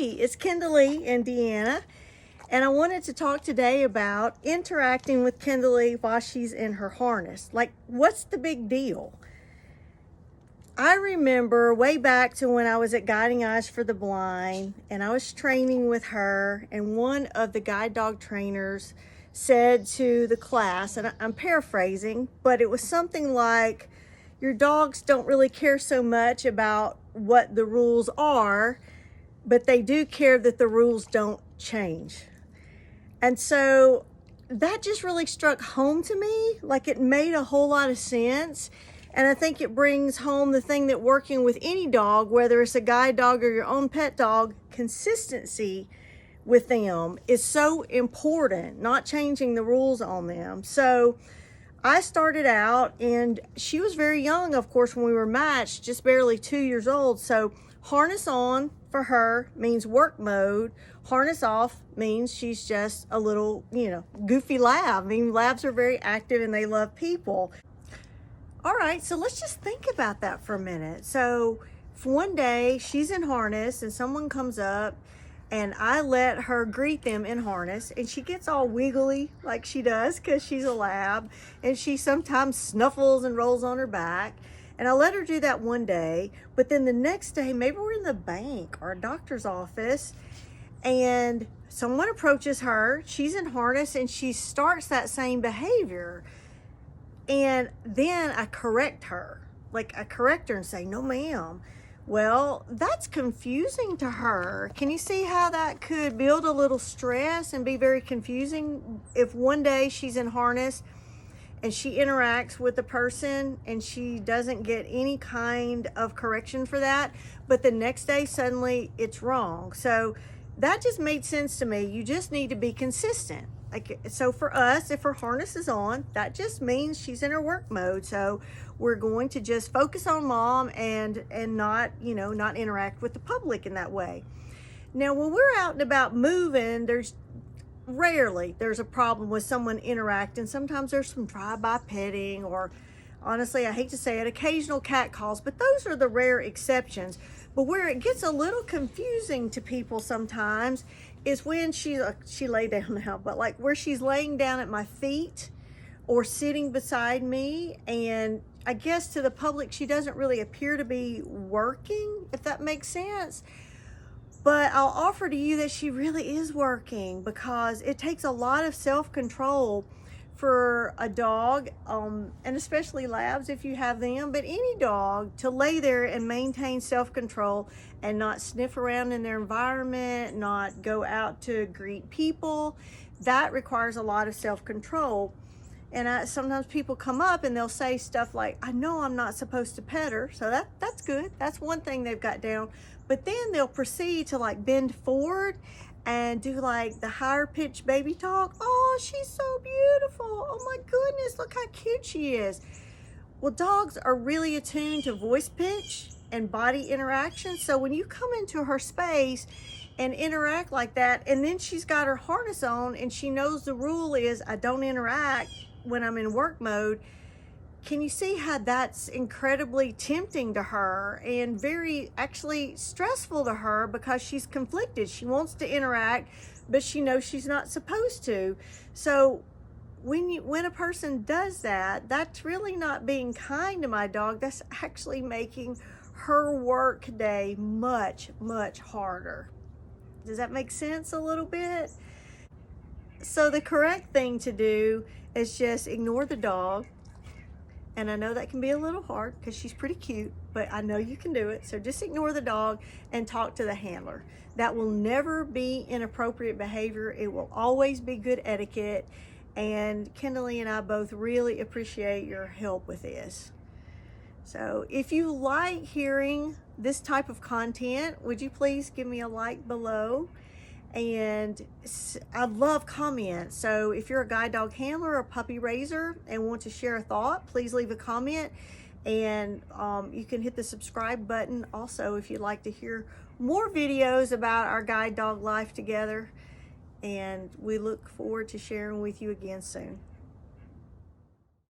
Hey, it's Kimberly and DeAnna, and I wanted to talk today about interacting with Kimberly while she's in her harness. Like, what's the big deal? I remember way back to when I was at Guiding Eyes for the Blind, and I was training with her, and one of the guide dog trainers said to the class, and I'm paraphrasing, but it was something like, your dogs don't really care so much about what the rules are, but they do care that the rules don't change. And so that just really struck home to me. Like, it made a whole lot of sense. And I think it brings home the thing that working with any dog, whether it's a guide dog or your own pet dog, consistency with them is so important, not changing the rules on them. So I started out, and she was very young, of course, when we were matched, just barely 2 years old. So harness on for her means work mode. Harness off means she's just a little, goofy lab. I mean, labs are very active and they love people. All right, so let's just think about that for a minute. So one day she's in harness and someone comes up, and I let her greet them in harness, and she gets all wiggly like she does because she's a lab, and she sometimes snuffles and rolls on her back. And I let her do that one day, but then the next day, maybe we're in the bank or a doctor's office, and someone approaches her, she's in harness, and she starts that same behavior. And then I correct her. Like, I correct her and say, no ma'am. Well, that's confusing to her. Can you see how that could build a little stress and be very confusing if one day she's in harness and she interacts with the person and she doesn't get any kind of correction for that, but the next day suddenly it's wrong. So that just made sense to me. You just need to be consistent. Like, so for us, if her harness is on, that just means she's in her work mode. So we're going to just focus on mom and not, not interact with the public in that way. Now, when we're out and about moving, there's a problem with someone interacting. Sometimes there's some drive-by petting, or honestly, I hate to say it, occasional cat calls, but those are the rare exceptions. But where it gets a little confusing to people sometimes is when she lay down now, but like where she's laying down at my feet or sitting beside me, and I guess to the public she doesn't really appear to be working, if that makes sense. But I'll offer to you that she really is working, because it takes a lot of self-control for a dog, and especially labs if you have them, but any dog, to lay there and maintain self-control and not sniff around in their environment, not go out to greet people. That requires a lot of self-control. And sometimes people come up and they'll say stuff like, I know I'm not supposed to pet her. So that's good. That's one thing they've got down. But then they'll proceed to like bend forward and do like the higher pitched baby talk. Oh, she's so beautiful. Oh my goodness, look how cute she is. Well, dogs are really attuned to voice pitch and body interaction. So when you come into her space and interact like that, and then she's got her harness on and she knows the rule is I don't interact when I'm in work mode, can you see how that's incredibly tempting to her and very actually stressful to her, because she's conflicted. She wants to interact, but she knows she's not supposed to. So when a person does that, that's really not being kind to my dog. That's actually making her work day much, much harder. Does that make sense a little bit? So the correct thing to do is just ignore the dog. And I know that can be a little hard because she's pretty cute, but I know you can do it. So just ignore the dog and talk to the handler. That will never be inappropriate behavior. It will always be good etiquette. And Kimberly and I both really appreciate your help with this. So if you like hearing this type of content, would you please give me a like below? And I love comments. So if you're a guide dog handler or puppy raiser and want to share a thought, please leave a comment. And you can hit the subscribe button also if you'd like to hear more videos about our guide dog life together. And we look forward to sharing with you again soon.